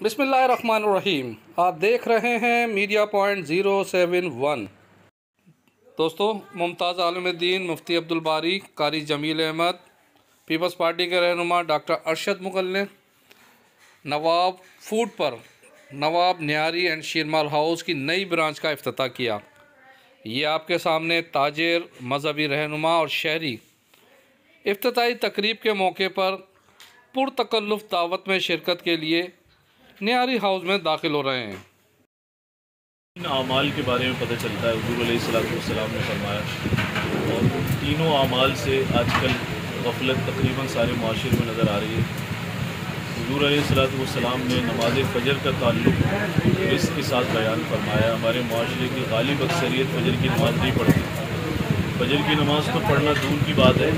बिस्मिल्लाहिर्रहमानिर्रहीम। आप देख रहे हैं मीडिया पॉइंट 071। दोस्तों, मुमताज़ आलिमुद्दीन मुफ्ती अब्दुल बारी, कारी जमील अहमद, पीपल्स पार्टी के रहनुमा डॉक्टर अरशद मुगल्ले, नवाब फूड पर नवाब न्यारी एंड शीरमाल हाउस की नई ब्रांच का इफ्तिताह किया। ये आपके सामने ताजिर, मजहबी रहनुमा और शहरी इफ्तिताही तकरीब के मौके पर पुरतकल्लुफ़ दावत में शिरकत के लिए न्यारी हाउस में दाखिल हो रहे हैं। इन आमाल के बारे में पता चलता है, हुज़ूर अलैहिस्सलाम ने फरमाया, और तीनों आमाल से आजकल गफलत तकरीबन सारे माशरे में नज़र आ रही है। हुज़ूर अलैहिस्सलाम ने नमाज फ़जर का ताल्लुक़ रिज़्क़ के साथ बयान फरमाया। हमारे माशरे की गालिब अक्सरियत फ़जर की नमाज़ नहीं पढ़ती। फ़जर की नमाज़ तो पढ़ना दूर की बात है,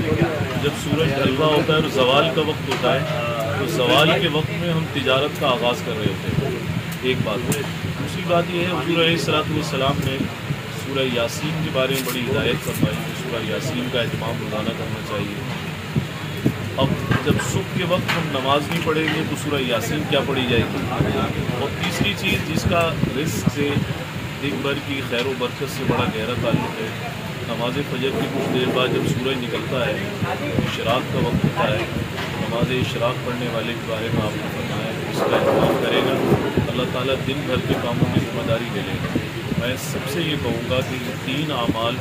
जब सूरज ढलवा होता है और ज़वाल का वक्त होता है, तो ज़वाल के वक्त में हम तिजारत का आगाज़ कर रहे होते हैं। एक बात है। दूसरी बात यह है, हुज़ूर अलैहिस्सलाम ने सूरह यासीन के बारे में बड़ी हिदायत फरमाई कि सूरह यासीन का एहतमाम रोज़ाना करना चाहिए। अब जब सुबह के वक्त हम नमाज नहीं पढ़ेंगे तो सूरह यासीन क्या पढ़ी जाएगी। और तीसरी चीज़ जिसका रिज़्क़ से दिन भर की खैर व बरकत से बड़ा गहरा ताल्लुक़ है, नमाज फ़जर की कुछ देर बाद जब सूरज निकलता है, इशराक़ का वक्त होता है, नमाज इशराक़ पढ़ने वाले के बारे में आपने फरमाया कि इसका एहतमाम करेगा, अल्लाह ताला दिन भर के कामों की ज़िम्मेदारी ले लेगा। मैं सबसे ये कहूँगा कि ये तीन आमाल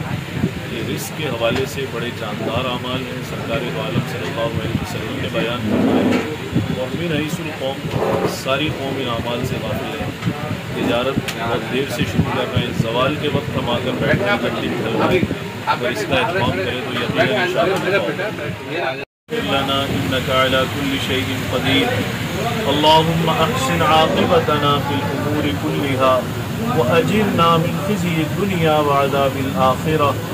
ये रिज़्क़ के हवाले से बड़े जानदार आमाल हैं। सरकार दो आलम सल्लल्लाहु अलैहि वसल्लम ने बयान फरमाया, और मिन हईसुल कौम, सारी कौम इन आमाल से वाकिफ़ है। तिजारत बहुत देर से शुरू कर रहे हैं, ज़वाल के वक्त हम आकर बैठ कर जब दिन ढल रहे हैं, अगर इसका एहतमाम करें तो यकीनन इंशाअल्लाह लना इन्नका अला कुल्लि शैइन क़दीर। अल्लाहुम्मा अहसिन आक़िबतना फ़िल उमूरि कुल्लिहा व अजिरना मिन ख़िज़्यि दुनिया व अज़ाबिल आख़िरह।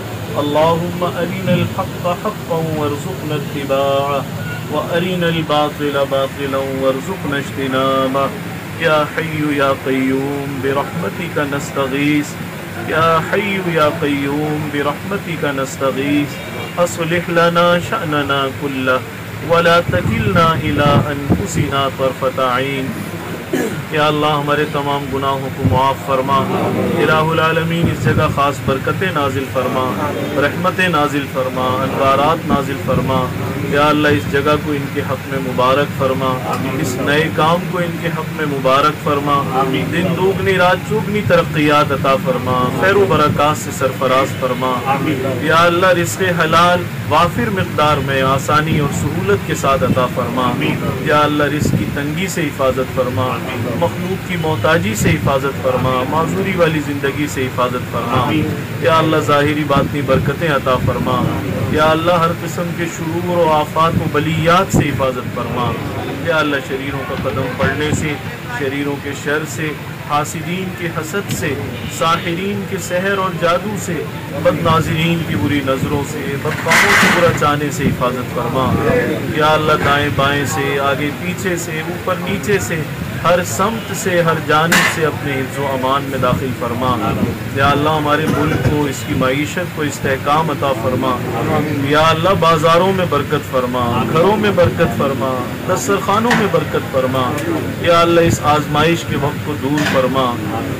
अल्लाहुम्मा अरिनल हक़्क़ हक़्क़न वरज़ुक़ना इत्तिबाअह व अरिनल बातिला बातिलन वरज़ुक़ना इज्तिनाबह। या हय्यु या क़य्यूम बिरहमतिका नस्तगीस, या हय्यु या क़य्यूम बिरहमतिका नस्तगीस। अस्लिह लना शअनना कुल्लह वला तकिलना इला अनफुसिना तरफ़त ऐन। या अल्लाह, हमारे तमाम गुनाहों को मुआफ़ फरमा। इलाहुल आलमीन, इस जगह ख़ास बरकतें नाजिल फरमा, रहमतें नाजिल फरमा, अनवारात नाजिल फरमा। या अल्लाह, इस जगह को इनके हक़ में मुबारक फरमा, इस नए काम को इनके हक़ में मुबारक फरमा। दिन दुगनी रात चौगनी तरक्कियात अता फरमा, खैर व बरक़ात से सरफराज फरमा। या अल्लाह, रिज़्क़ हलाल वाफिर मिक़दार में आसानी और सहूलत के साथ अता फरमा। या अल्लाह, रिज़्क़ की तंगी से हिफाजत फरमा, मखलूक की मोहताजी से हिफाजत फरमा, माजूरी वाली ज़िंदगी से हिफाजत फरमा। या अल्लाह, ज़ाहिरी बातनी बरकतें अता फरमा। या अल्लाह, हर किस्म के शुरूर व आफात व बलियात से हिफाजत फरमा। या अल्लाह, शरीरों का कदम पड़ने से, शरीरों के शर से, हासिदीन के हसद से, साहिरीन के सहर और जादू से, बदनाज़रीन की बुरी नज़रों से, बदकामों से बुरा चाहने से हिफाजत फरमा। या अल्लाह, दाएँ बाएँ से, आगे पीछे से, ऊपर नीचे से, हर समत से, हर जानिब से अपने हिफ्ज़ व अमान में दाखिल फरमा। या अल्लाह, हमारे मुल्क को, इसकी मईशत को इस्तेहकाम अता फरमा। या अल्लाह, बाज़ारों में बरकत फरमा, घरों में बरकत फरमा, दस्तरखानों में बरकत फरमा। या अल्लाह, इस आजमाइश के वक्त को दूर फरमा।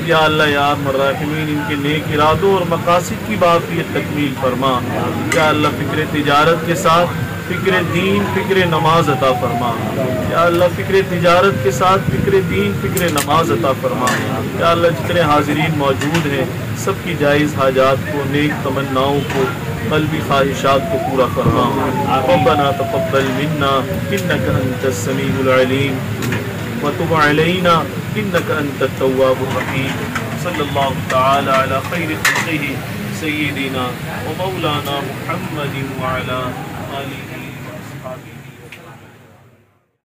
या अल्लाह, या अरहमर राहिमीन, इनके नेक इरादों और मकासिद की बाक़ियत तकमील फरमा। या अल्लाह, फ़िक्र तिजारत के साथ फ़िक्र दीन, फ़िक्र नमाज अता फरमा। या अल्लाह, फ़िक्र तिजारत के साथ फ़िक्र दीन, फ़िक्र नमाज अता फरमा। या अल्लाह, जितने हाज़रीन मौजूद हैं, सबकी जायज़ हाजात को, नेक तमन्नाओं को, क़ल्बी ख्वाहिशात को पूरा फरमा। रब्बना तक़ब्बल मिन्ना इन्नका अंतस समीउल अलीम व तुब अलैना इन्नका अंतत तव्वाबुर रहीम। सल्लल्लाहु तआला अला खैरि ख़ल्क़िही सय्यिदिना व मौलाना मुहम्मदिन व अला आलिहि व अस्हाबिही।